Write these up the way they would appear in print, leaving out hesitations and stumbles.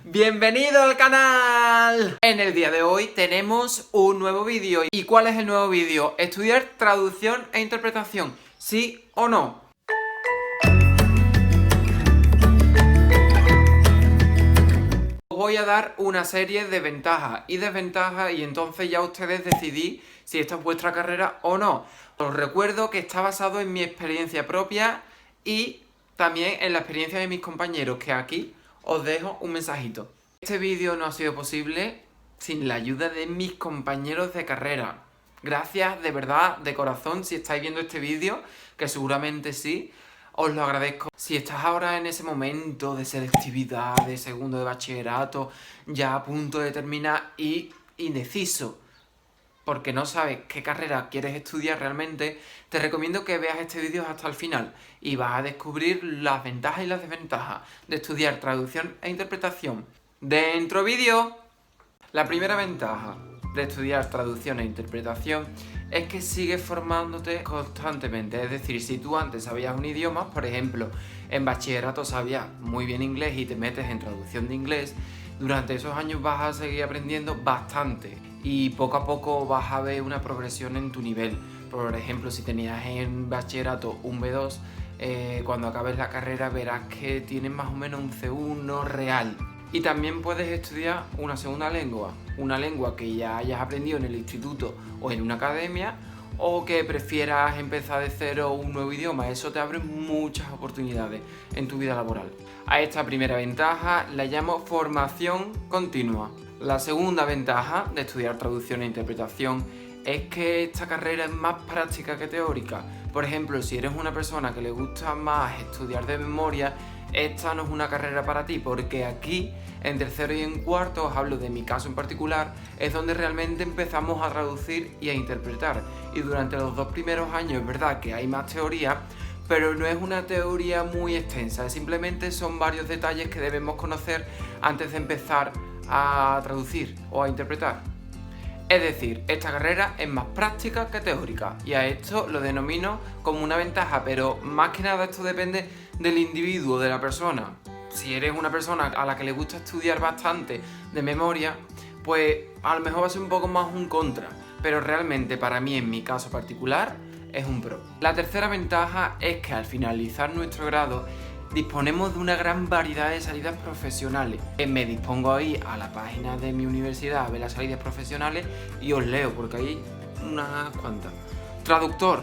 ¡Bienvenido al canal! En el día de hoy tenemos un nuevo vídeo. ¿Y cuál es el nuevo vídeo? Estudiar traducción e interpretación, ¿sí o no? Os voy a dar una serie de ventajas y desventajas y entonces ya ustedes decidís si esta es vuestra carrera o no. Os recuerdo que está basado en mi experiencia propia y también en la experiencia de mis compañeros, que aquí os dejo un mensajito. Este vídeo no ha sido posible sin la ayuda de mis compañeros de carrera. Gracias de verdad, de corazón, si estáis viendo este vídeo, que seguramente sí, os lo agradezco. Si estás ahora en ese momento de selectividad, de segundo de bachillerato, ya a punto de terminar y indeciso, porque no sabes qué carrera quieres estudiar realmente, te recomiendo que veas este vídeo hasta el final y vas a descubrir las ventajas y las desventajas de estudiar traducción e interpretación. ¡Dentro vídeo! La primera ventaja de estudiar traducción e interpretación es que sigues formándote constantemente. Es decir, si tú antes sabías un idioma, por ejemplo, en bachillerato sabías muy bien inglés y te metes en traducción de inglés, durante esos años vas a seguir aprendiendo bastante y poco a poco vas a ver una progresión en tu nivel. Por ejemplo, si tenías en bachillerato un B2, cuando acabes la carrera verás que tienes más o menos un C1 real. Y también puedes estudiar una segunda lengua, una lengua que ya hayas aprendido en el instituto o en una academia, o que prefieras empezar de cero un nuevo idioma. Eso te abre muchas oportunidades en tu vida laboral. A esta primera ventaja la llamo formación continua. La segunda ventaja de estudiar traducción e interpretación es que esta carrera es más práctica que teórica. Por ejemplo, si eres una persona que le gusta más estudiar de memoria, esta no es una carrera para ti, porque aquí, en tercero y en cuarto, os hablo de mi caso en particular, es donde realmente empezamos a traducir y a interpretar. Y durante los 2 primeros años es verdad que hay más teoría, pero no es una teoría muy extensa, simplemente son varios detalles que debemos conocer antes de empezar a traducir o a interpretar. Es decir, esta carrera es más práctica que teórica y a esto lo denomino como una ventaja, pero más que nada esto depende del individuo, de la persona. Si eres una persona a la que le gusta estudiar bastante de memoria, pues a lo mejor va a ser un poco más un contra, pero realmente para mí, en mi caso particular, es un pro. La tercera ventaja es que al finalizar nuestro grado disponemos de una gran variedad de salidas profesionales. Me dispongo a ir a la página de mi universidad a ver las salidas profesionales y os leo porque hay unas cuantas. Traductor,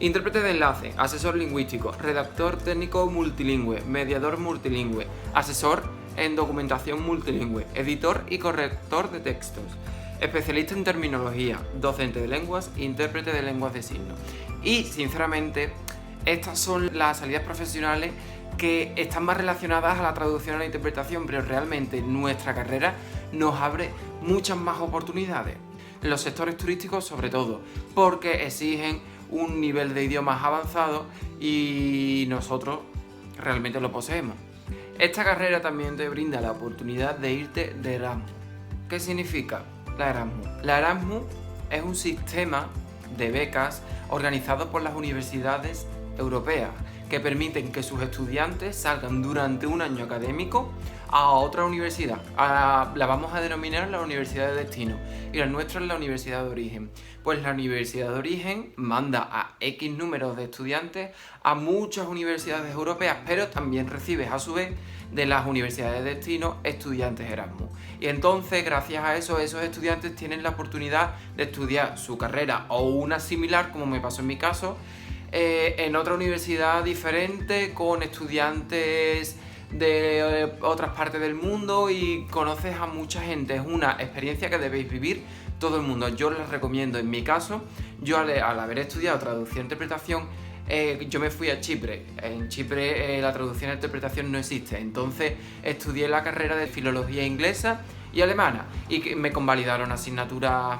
intérprete de enlace, asesor lingüístico, redactor técnico multilingüe, mediador multilingüe, asesor en documentación multilingüe, editor y corrector de textos, especialista en terminología, docente de lenguas, intérprete de lenguas de signos. Y sinceramente, estas son las salidas profesionales que están más relacionadas a la traducción y a la interpretación, pero realmente nuestra carrera nos abre muchas más oportunidades. En los sectores turísticos sobre todo, porque exigen un nivel de idiomas avanzado y nosotros realmente lo poseemos. Esta carrera también te brinda la oportunidad de irte de Erasmus. ¿Qué significa la Erasmus? La Erasmus es un sistema de becas organizado por las universidades europeas que permiten que sus estudiantes salgan durante un año académico a otra universidad. La vamos a denominar la universidad de destino y la nuestra es la universidad de origen. Pues la universidad de origen manda a X números de estudiantes a muchas universidades europeas, pero también recibes a su vez de las universidades de destino estudiantes Erasmus. Y entonces, gracias a eso, esos estudiantes tienen la oportunidad de estudiar su carrera o una similar, como me pasó en mi caso, en otra universidad diferente, con estudiantes de otras partes del mundo y conoces a mucha gente. Es una experiencia que debéis vivir todo el mundo. Yo les recomiendo. En mi caso, yo al haber estudiado traducción e interpretación, yo me fui a Chipre. En Chipre la traducción e interpretación no existe, entonces estudié la carrera de filología inglesa y alemana y me convalidaron asignaturas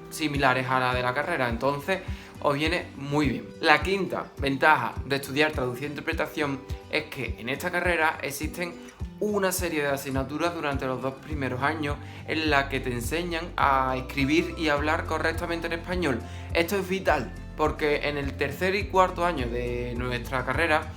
similares a la de la carrera, entonces os viene muy bien. La quinta ventaja de estudiar traducción e interpretación es que en esta carrera existen una serie de asignaturas durante los 2 primeros años en la que te enseñan a escribir y hablar correctamente en español. Esto es vital porque en el tercer y cuarto año de nuestra carrera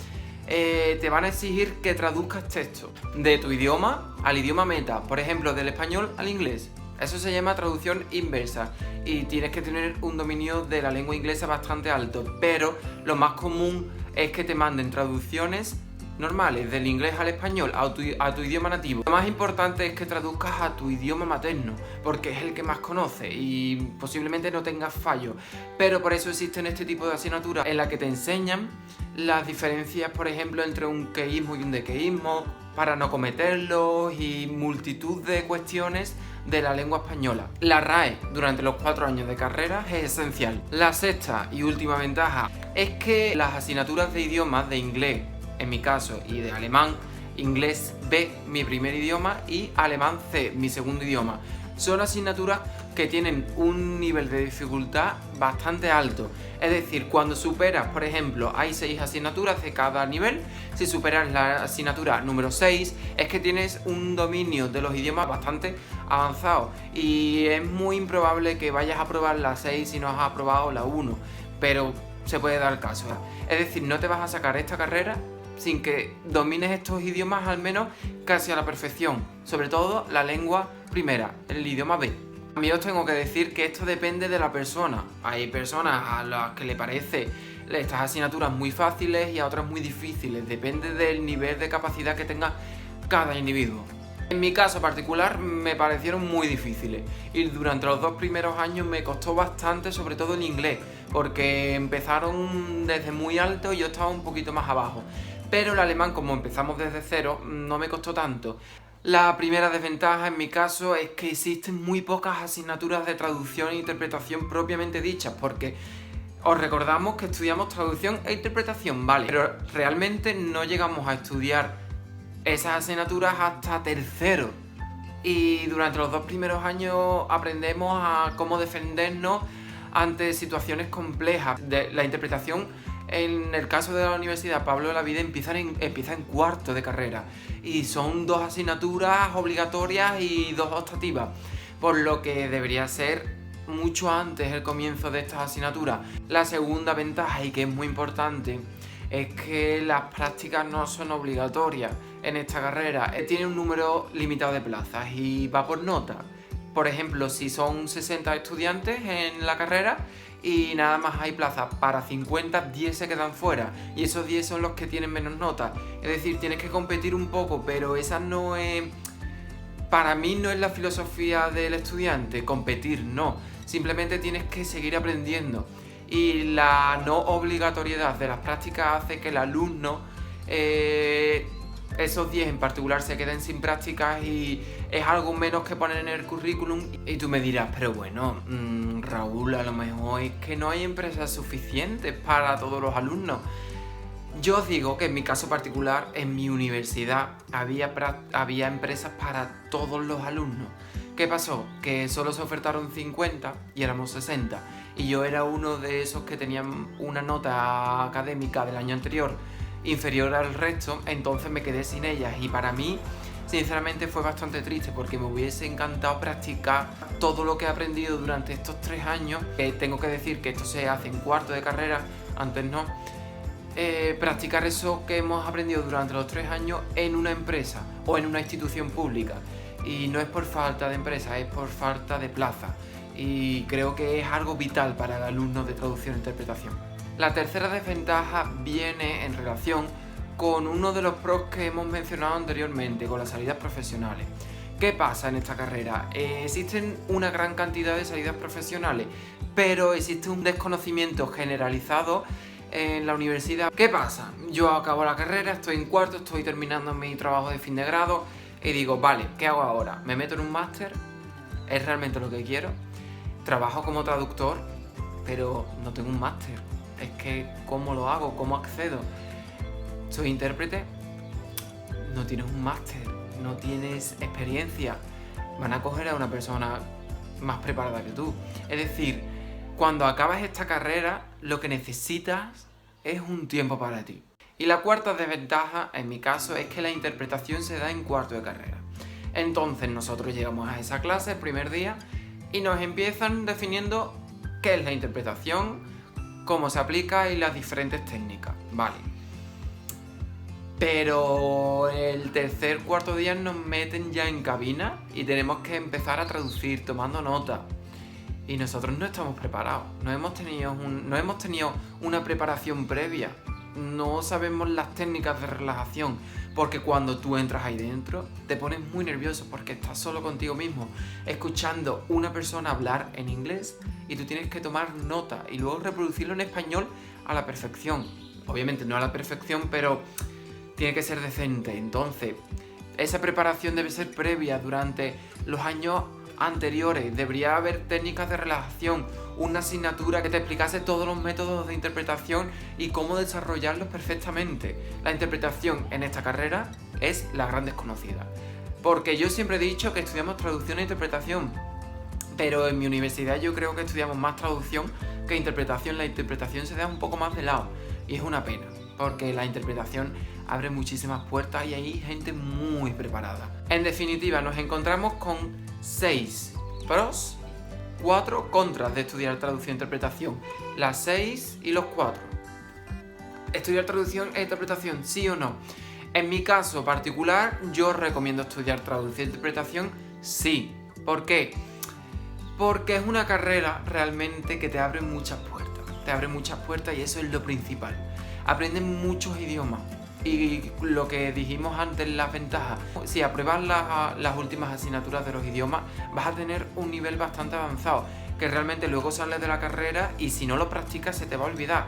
te van a exigir que traduzcas texto de tu idioma al idioma meta, por ejemplo, del español al inglés. Eso se llama traducción inversa y tienes que tener un dominio de la lengua inglesa bastante alto, pero lo más común es que te manden traducciones normales del inglés al español a tu idioma nativo. Lo más importante es que traduzcas a tu idioma materno, porque es el que más conoces y posiblemente no tengas fallos, pero por eso existen este tipo de asignaturas en la que te enseñan las diferencias, por ejemplo, entre un queísmo y un dequeísmo, para no cometerlos, y multitud de cuestiones de la lengua española. La RAE durante los 4 años de carrera es esencial. La sexta y última ventaja es que las asignaturas de idiomas, de inglés en mi caso y de alemán, inglés B, mi primer idioma, y alemán C, mi segundo idioma, son asignaturas que tienen un nivel de dificultad bastante alto. Es decir, cuando superas, por ejemplo, hay 6 asignaturas de cada nivel, si superas la asignatura número 6, es que tienes un dominio de los idiomas bastante avanzado y es muy improbable que vayas a aprobar la 6 si no has aprobado la 1, pero se puede dar el caso. Es decir, no te vas a sacar esta carrera sin que domines estos idiomas al menos casi a la perfección, sobre todo la lengua primera, el idioma B. También os tengo que decir que esto depende de la persona. Hay personas a las que le parece estas asignaturas muy fáciles y a otras muy difíciles, depende del nivel de capacidad que tenga cada individuo. En mi caso particular me parecieron muy difíciles y durante los 2 primeros años me costó bastante, sobre todo el inglés, porque empezaron desde muy alto y yo estaba un poquito más abajo. Pero el alemán, como empezamos desde cero, no me costó tanto. La primera desventaja en mi caso es que existen muy pocas asignaturas de traducción e interpretación propiamente dichas, porque os recordamos que estudiamos traducción e interpretación, vale, pero realmente no llegamos a estudiar esas asignaturas hasta tercero. Y durante los 2 primeros años aprendemos a cómo defendernos ante situaciones complejas. La interpretación, en el caso de la Universidad Pablo de la Vida, empieza en cuarto de carrera y son 2 asignaturas obligatorias y 2 optativas, por lo que debería ser mucho antes el comienzo de estas asignaturas. La segunda ventaja, y que es muy importante, es que las prácticas no son obligatorias en esta carrera. Tiene un número limitado de plazas y va por nota. Por ejemplo, si son 60 estudiantes en la carrera y nada más hay plazas para 50, 10 se quedan fuera y esos 10 son los que tienen menos notas. Es decir, tienes que competir un poco, pero esa no es... Para mí no es la filosofía del estudiante, competir, no. Simplemente tienes que seguir aprendiendo. Y la no obligatoriedad de las prácticas hace que el alumno, esos 10 en particular, se queden sin prácticas y es algo menos que poner en el currículum. Y tú me dirás, pero bueno, Raúl, a lo mejor es que no hay empresas suficientes para todos los alumnos. Yo os digo que en mi caso particular, en mi universidad, había empresas para todos los alumnos. ¿Qué pasó? Que solo se ofertaron 50 y éramos 60. Y yo era uno de esos que tenían una nota académica del año anterior inferior al resto, entonces me quedé sin ellas. Y para mí, sinceramente, fue bastante triste porque me hubiese encantado practicar todo lo que he aprendido durante estos 3 años. Tengo que decir que esto se hace en cuarto de carrera, antes no. Practicar eso que hemos aprendido durante los 3 años en una empresa o en una institución pública. Y no es por falta de empresa, es por falta de plaza. Y creo que es algo vital para el alumno de traducción e interpretación. La tercera desventaja viene en relación con uno de los pros que hemos mencionado anteriormente, con las salidas profesionales. ¿Qué pasa en esta carrera? Existen una gran cantidad de salidas profesionales, pero existe un desconocimiento generalizado en la universidad. ¿Qué pasa? Yo acabo la carrera, estoy en cuarto, estoy terminando mi trabajo de fin de grado y digo, vale, ¿qué hago ahora? ¿Me meto en un máster? ¿Es realmente lo que quiero? Trabajo como traductor, pero no tengo un máster. Es que, ¿cómo lo hago? ¿Cómo accedo? Soy intérprete, no tienes un máster, no tienes experiencia. Van a coger a una persona más preparada que tú. Es decir, cuando acabas esta carrera, lo que necesitas es un tiempo para ti. Y la cuarta desventaja, en mi caso, es que la interpretación se da en cuarto de carrera. Entonces nosotros llegamos a esa clase el primer día y nos empiezan definiendo qué es la interpretación, cómo se aplica y las diferentes técnicas. Vale. Pero el tercer, cuarto día nos meten ya en cabina y tenemos que empezar a traducir tomando nota. Y nosotros no estamos preparados, no hemos tenido una preparación previa, no sabemos las técnicas de relajación, porque cuando tú entras ahí dentro te pones muy nervioso porque estás solo contigo mismo, escuchando una persona hablar en inglés y tú tienes que tomar nota y luego reproducirlo en español a la perfección. Obviamente no a la perfección, pero tiene que ser decente. Entonces, esa preparación debe ser previa durante los años anteriores. Debería haber técnicas de relajación, una asignatura que te explicase todos los métodos de interpretación y cómo desarrollarlos perfectamente. La interpretación en esta carrera es la gran desconocida. Porque yo siempre he dicho que estudiamos traducción e interpretación, pero en mi universidad yo creo que estudiamos más traducción que interpretación. La interpretación se da un poco más de lado y es una pena, porque la interpretación abre muchísimas puertas y hay gente muy preparada. En definitiva, nos encontramos con 6 pros, 4 contras de estudiar traducción e interpretación. Las 6 y los 4. ¿Estudiar traducción e interpretación, sí o no? En mi caso particular, yo recomiendo estudiar traducción e interpretación, sí. ¿Por qué? Porque es una carrera realmente que te abre muchas puertas. Te abre muchas puertas y eso es lo principal. Aprendes muchos idiomas. Y lo que dijimos antes, las ventajas. Si apruebas las últimas asignaturas de los idiomas, vas a tener un nivel bastante avanzado, que realmente luego sales de la carrera y si no lo practicas se te va a olvidar.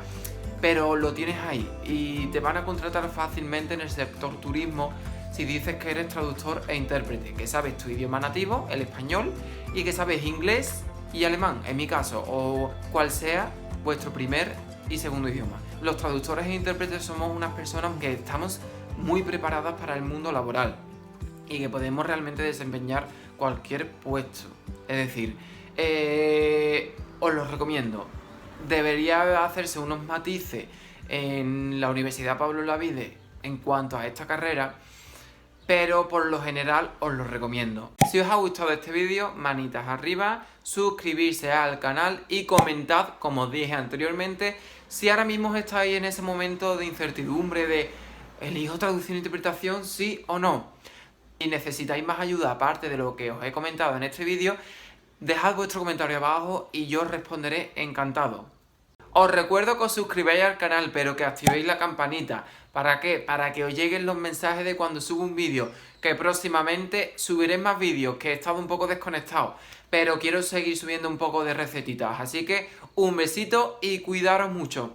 Pero lo tienes ahí y te van a contratar fácilmente en el sector turismo si dices que eres traductor e intérprete, que sabes tu idioma nativo, el español, y que sabes inglés y alemán, en mi caso, o cual sea vuestro primer y segundo idioma. Los traductores e intérpretes somos unas personas que estamos muy preparadas para el mundo laboral y que podemos realmente desempeñar cualquier puesto. Es decir, os lo recomiendo. Debería hacerse unos matices en la Universidad Pablo Olavide en cuanto a esta carrera, pero por lo general os lo recomiendo. Si os ha gustado este vídeo, manitas arriba, suscribirse al canal y comentad, como os dije anteriormente, si ahora mismo estáis en ese momento de incertidumbre de ¿elijo traducción e interpretación, sí o no? Si necesitáis más ayuda aparte de lo que os he comentado en este vídeo, dejad vuestro comentario abajo y yo os responderé encantado. Os recuerdo que os suscribáis al canal, pero que activéis la campanita. ¿Para qué? Para que os lleguen los mensajes de cuando subo un vídeo. Que próximamente subiré más vídeos, que he estado un poco desconectado, pero quiero seguir subiendo un poco de recetitas. Así que un besito y cuidaros mucho.